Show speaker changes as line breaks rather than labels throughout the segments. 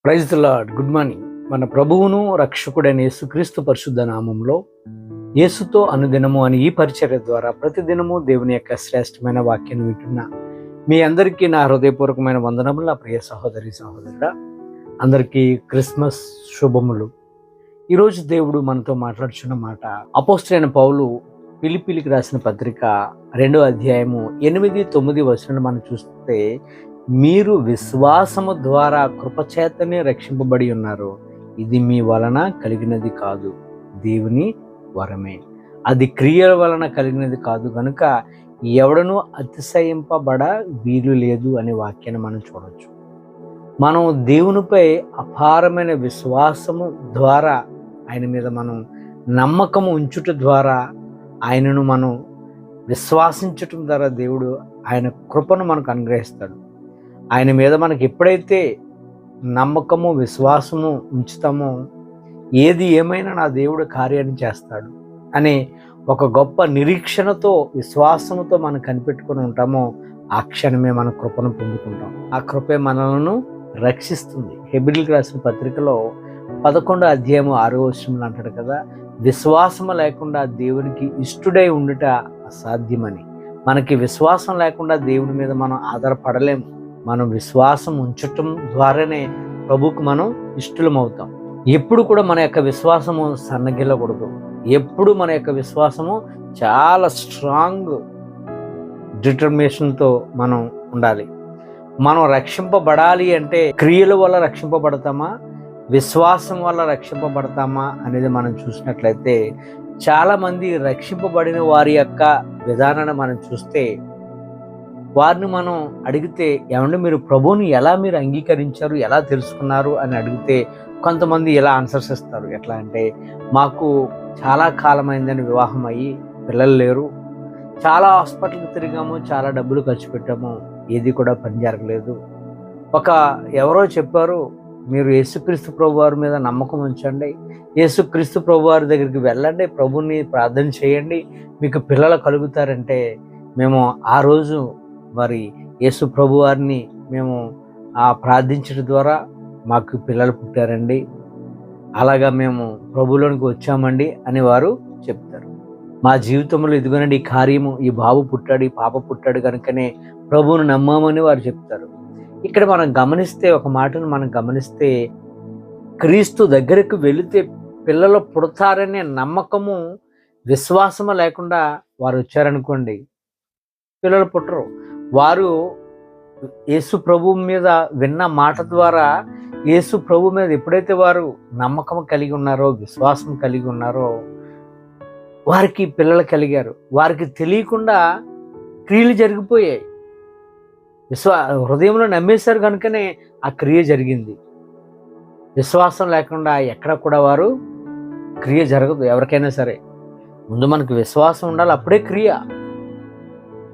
Praise the lord. Good morning. మన ప్రభువును రక్షకుడైన యేసుక్రీస్తు పరిశుద్ధ నామంలో యేసుతో అనుదినము అని ఈ పరిచర్య ద్వారా ప్రతిదినము దేవుని యొక్క శ్రేష్టమైన వాక్యాన్ని వింటున్న మీ అందరికీ నా హృదయపూర్వకమైన వందనములు. నా ప్రియ సహోదరి సహోదరుడా, అందరికీ క్రిస్మస్ శుభములు. ఈరోజు దేవుడు మనతో మాట్లాడుచున్న మాట అపోస్తలుడైన పౌలు ఫిలిప్పీలకు రాసిన పత్రిక 2వ అధ్యాయము 8-9 వచనాలు మనం చూస్తే, మీరు విశ్వాసము ద్వారా కృపచేతనే రక్షింపబడి ఉన్నారు. ఇది మీ వలన కలిగినది కాదు, దేవుని వరమే. అది క్రియల వలన కలిగినది కాదు కనుక ఎవడనూ అతిశయింపబడ వీలు లేదు అనే వాక్యాన్ని మనం చూడవచ్చు. మనం దేవునిపై అపారమైన విశ్వాసము ద్వారా, ఆయన మీద మనం నమ్మకము ఉంచుట ద్వారా, ఆయనను మనం విశ్వాసించటం ద్వారా దేవుడు ఆయన కృపను మనకు అనుగ్రహిస్తాడు. ఆయన మీద మనకి ఎప్పుడైతే నమ్మకము విశ్వాసము ఉంచుతామో, ఏది ఏమైనా నా దేవుడు కార్యాన్ని చేస్తాడు అనే ఒక గొప్ప నిరీక్షణతో విశ్వాసంతో మనం కనిపెట్టుకుని ఉంటామో, ఆ క్షణమే మన కృపను పొందుకుంటాం. ఆ కృపే మనలను రక్షిస్తుంది. హెబ్రీయులకు రాసిన పత్రికలో 11వ అధ్యాయము 6వ వచనంలో అంటాడు కదా, విశ్వాసము లేకుండా దేవునికి ఇష్టుడై ఉండుట అసాధ్యమని. మనకి విశ్వాసం లేకుండా దేవుని మీద మనం ఆధారపడలేము. మనం విశ్వాసం ఉంచటం ద్వారానే ప్రభువుకు మనం ఇష్టలం అవుతాం. ఎప్పుడు కూడా మన యొక్క విశ్వాసము సన్నగిల్లకూడదు. ఎప్పుడు మన యొక్క విశ్వాసము చాలా స్ట్రాంగ్ డిటర్మినేషన్తో మనం ఉండాలి. మనం రక్షింపబడాలి అంటే క్రియల వల్ల రక్షింపబడతామా, విశ్వాసం వల్ల రక్షింపబడతామా అనేది మనం చూసినట్లయితే, చాలామంది రక్షింపబడిన వారి యొక్క విధానాన్ని మనం చూస్తే, వారిని మనం అడిగితే, ఏమంటే మీరు ప్రభువుని ఎలా మీరు అంగీకరించారు, ఎలా తెలుసుకున్నారు అని అడిగితే, కొంతమంది ఇలా ఆన్సర్స్ ఇస్తారు. ఎట్లా అంటే, మాకు చాలా కాలమైందని వివాహం అయ్యి పిల్లలు లేరు, చాలా హాస్పిటల్కి తిరిగాము, చాలా డబ్బులు ఖర్చు పెట్టాము, ఏది కూడా పని జరగలేదు. ఎవరో చెప్పారు, మీరు యేసుక్రీస్తు ప్రభు వారి మీద నమ్మకం ఉంచండి, యేసుక్రీస్తు ప్రభు వారి దగ్గరికి వెళ్ళండి, ప్రభుని ప్రార్థన చేయండి, మీకు పిల్లలు కలుగుతారంటే, మేము ఆ రోజు మరి యేసు ప్రభు వారిని మేము ప్రార్థించడం ద్వారా మాకు పిల్లలు పుట్టారండి, అలాగా మేము ప్రభులోనికి వచ్చామండి అని వారు చెప్తారు. మా జీవితంలో ఇదిగోనండి ఈ కార్యము, ఈ బాబు పుట్టాడు, ఈ పాప పుట్టాడు కనుకనే ప్రభువును నమ్మామని వారు చెప్తారు. ఇక్కడ మనం గమనిస్తే, ఒక మాటను మనం గమనిస్తే, క్రీస్తు దగ్గరకు వెళితే పిల్లలు పుడతారనే నమ్మకము విశ్వాసము లేకుండా వారు వచ్చారనుకోండి, పిల్లలు పుట్టరు. వారు యేసు ప్రభు మీద విన్న మాట ద్వారా, యేసు ప్రభు మీద ఎప్పుడైతే వారు నమ్మకం కలిగి ఉన్నారో, విశ్వాసం కలిగి ఉన్నారో, వారికి పిల్లలు కలిగారు. వారికి తెలియకుండా క్రియలు జరిగిపోయాయి. హృదయంలో నమ్మేశారు కనుకనే ఆ క్రియ జరిగింది. విశ్వాసం లేకుండా ఎక్కడ కూడా వారు క్రియ జరగదు. ఎవరికైనా సరే ముందు మనకు విశ్వాసం ఉండాలి, అప్పుడే క్రియ.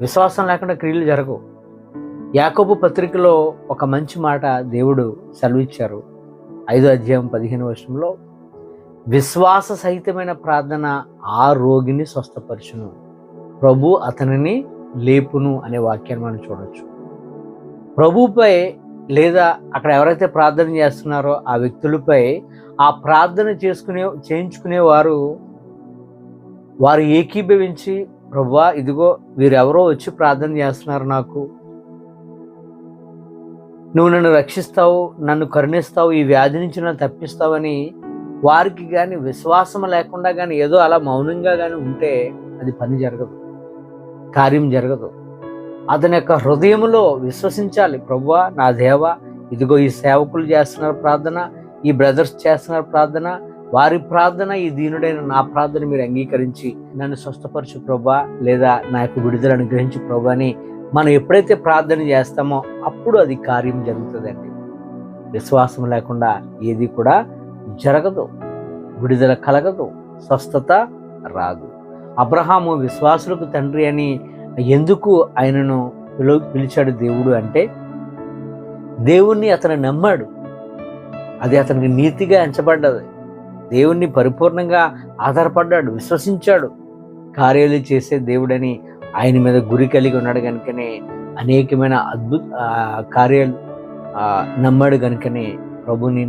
విశ్వాసం లేకుండా క్రియలు జరగవు. యాకోబు పత్రికలో ఒక మంచి మాట దేవుడు సెలవిచ్చారు. 5వ అధ్యాయం 15వ వచనంలో, విశ్వాస సహితమైన ప్రార్థన ఆ రోగిని స్వస్థపరచును, ప్రభు అతనిని లేపును అనే వాక్యాన్ని మనం చూడవచ్చు. ప్రభుపై లేదా అక్కడ ఎవరైతే ప్రార్థన చేస్తున్నారో ఆ వ్యక్తులపై ఆ ప్రార్థన చేయించుకునే వారు ఏకీభవించి, ప్రభువా ఇదిగో వీరెవరో వచ్చి ప్రార్థన చేస్తున్నారు, నాకు నువ్వు నన్ను రక్షిస్తావు, నన్ను కరుణిస్తావు, ఈ వ్యాధి నుంచి నన్ను తప్పిస్తావని వారికి కానీ విశ్వాసం లేకుండా కానీ ఏదో అలా మౌనంగా కానీ ఉంటే అది పని జరగదు, కార్యం జరగదు. అతని యొక్క హృదయంలో విశ్వసించాలి, ప్రభువా నా దేవా ఇదిగో ఈ సేవకులు చేస్తున్నారు ప్రార్థన, ఈ బ్రదర్స్ చేస్తున్నారు ప్రార్థన, వారి ప్రార్థన, ఈ దీనుడైన నా ప్రార్థన మీరు అంగీకరించి నన్ను స్వస్థపరచు ప్రభువా, లేదా నా యొక్క విడుదల అనుగ్రహించు ప్రభువా అని మనం ఎప్పుడైతే ప్రార్థన చేస్తామో అప్పుడు అది కార్యం జరుగుతుందండి. విశ్వాసం లేకుండా ఏది కూడా జరగదు, విడుదల కలగదు, స్వస్థత రాదు. అబ్రహాము విశ్వాసులకు తండ్రి అని ఎందుకు ఆయనను పిలిచాడు దేవుడు అంటే, దేవుణ్ణి అతను నమ్మాడు, అది అతనికి నీతిగా ఎంచబడ్డది. దేవుణ్ణి పరిపూర్ణంగా ఆధారపడ్డాడు, విశ్వసించాడు. కార్యాలు చేసే దేవుడని ఆయన మీద గురి కలిగి ఉన్నాడు కనుకనే అనేకమైన అద్భుత కార్యాలు నమ్మాడు కనుకనే ప్రభుని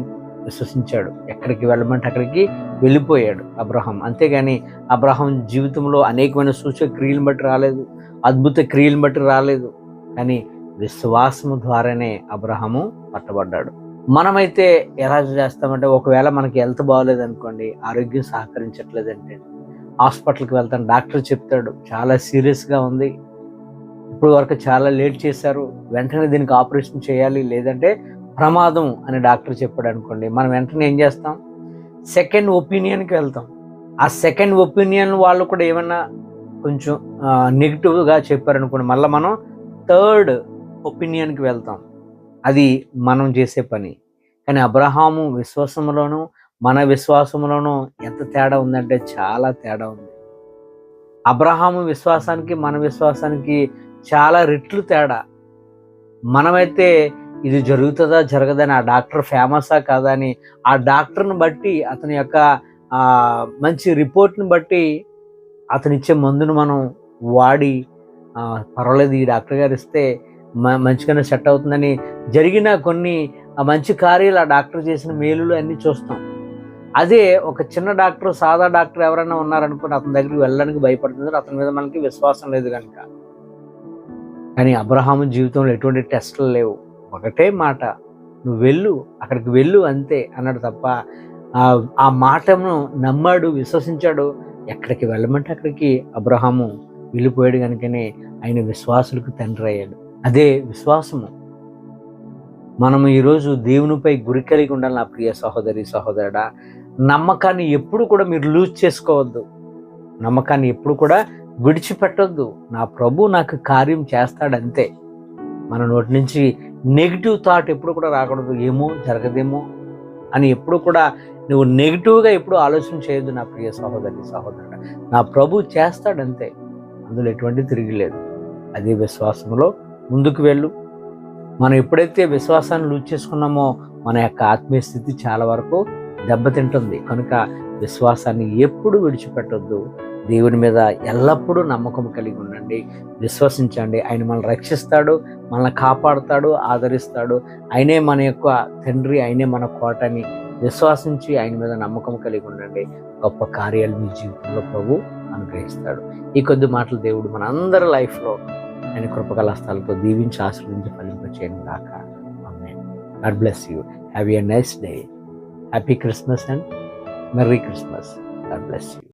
విశ్వసించాడు. ఎక్కడికి వెళ్ళమంటే అక్కడికి వెళ్ళిపోయాడు అబ్రహాం. అంతేగాని అబ్రహాం జీవితంలో అనేకమైన సూచక క్రియలను బట్టి రాలేదు, అద్భుత క్రియలను బట్టి రాలేదు. కానీ విశ్వాసము ద్వారానే అబ్రహాము పట్టబడ్డాడు. మనమైతే ఎలా చేస్తామంటే, ఒకవేళ మనకి హెల్త్ బాగోలేదు అనుకోండి, ఆరోగ్యం సహకరించట్లేదంటే హాస్పిటల్కి వెళ్తాను, డాక్టర్ చెప్తాడు చాలా సీరియస్గా ఉంది, ఇప్పుడు వరకు చాలా లేట్ చేశారు, వెంటనే దీనికి ఆపరేషన్ చేయాలి, లేదంటే ప్రమాదం అని డాక్టర్ చెప్పాడు అనుకోండి, మనం వెంటనే ఏం చేస్తాం? సెకండ్ ఒపీనియన్కి వెళ్తాం. ఆ సెకండ్ ఒపీనియన్ వాళ్ళు కూడా ఏమన్నా కొంచెం నెగిటివ్గా చెప్పారనుకోండి, మళ్ళీ మనం థర్డ్ ఒపీనియన్కి వెళ్తాం. అది మనం చేసే పని. కానీ అబ్రహాము విశ్వాసంలోనూ మన విశ్వాసంలోనూ ఎంత తేడా ఉందంటే చాలా తేడా ఉంది. అబ్రహాము విశ్వాసానికి మన విశ్వాసానికి చాలా రెట్లు తేడా. మనమైతే ఇది జరుగుతుందా జరగదని, ఆ డాక్టర్ ఫేమసా కాదా అని ఆ డాక్టర్ని బట్టి, అతని యొక్క మంచి రిపోర్ట్ని బట్టి అతను ఇచ్చే మందును మనం వాడి పర్వాలేదు ఈ డాక్టర్ గారు ఇస్తే మంచిగానే సెట్ అవుతుందని జరిగిన కొన్ని మంచి కార్యాలు, ఆ డాక్టర్ చేసిన మేలులు అన్నీ చూస్తాం. అదే ఒక చిన్న డాక్టర్, సాదా డాక్టర్ ఎవరైనా ఉన్నారనుకోండి, అతని దగ్గరికి వెళ్ళడానికి భయపడుతుంది, అతని మీద మనకి విశ్వాసం లేదు కనుక. కానీ అబ్రహాము జీవితంలో ఎటువంటి టెస్టులు లేవు. ఒకటే మాట, నువ్వు వెళ్ళు, అక్కడికి వెళ్ళు అంతే అన్నాడు తప్ప ఆ మాటను నమ్మాడు, విశ్వసించాడు. ఎక్కడికి వెళ్ళమంటే అక్కడికి అబ్రహాము వెళ్ళిపోయాడు కనుకనే ఆయన విశ్వాసులకు తండ్రి అయ్యాడు. అదే విశ్వాసము. మనము ఈరోజు దేవునిపై గురి కలిగి ఉండాలి. నా ప్రియ సహోదరి సహోదరుడా, నమ్మకాన్ని ఎప్పుడు కూడా మీరు లూజ్ చేసుకోవద్దు, నమ్మకాన్ని ఎప్పుడు కూడా విడిచిపెట్టొద్దు. నా ప్రభు నాకు కార్యం చేస్తాడంతే. మన నోటి నుంచి నెగిటివ్ థాట్ ఎప్పుడు కూడా రాకూడదు. ఏమో జరగదేమో అని ఎప్పుడు కూడా నువ్వు నెగిటివ్గా ఎప్పుడు ఆలోచన చేయొద్దు. నా ప్రియ సహోదరి సహోదరుడా, నా ప్రభు చేస్తాడంతే, అందులో ఎటువంటి తిరిగిలేదు. అదే విశ్వాసంలో ముందుకు వెళ్ళు. మనం ఎప్పుడైతే విశ్వాసాన్ని లూజ్ చేసుకున్నామో మన యొక్క ఆత్మీయ స్థితి చాలా వరకు దెబ్బతింటుంది. కనుక విశ్వాసాన్ని ఎప్పుడు విడిచిపెట్టొద్దు. దేవుని మీద ఎల్లప్పుడూ నమ్మకం కలిగి ఉండండి, విశ్వసించండి. ఆయన మనల్ని రక్షిస్తాడు, మనల్ని కాపాడుతాడు, ఆదరిస్తాడు. ఆయనే మన యొక్క తండ్రి, ఆయనే మన కోటని విశ్వాసించి ఆయన మీద నమ్మకం కలిగి ఉండండి. గొప్ప కార్యాలు మీ జీవితంలో ప్రభు అనుగ్రహిస్తాడు. ఈ కొద్ది మాటలు దేవుడు మన అందరి లైఫ్లో ఆయన కృపగల హస్తాలతో దీవించి ఆశీర్వదించి ఫలింపచేయను గాక. Amen. God bless you. Have a nice day. Happy Christmas and merry Christmas. God bless you.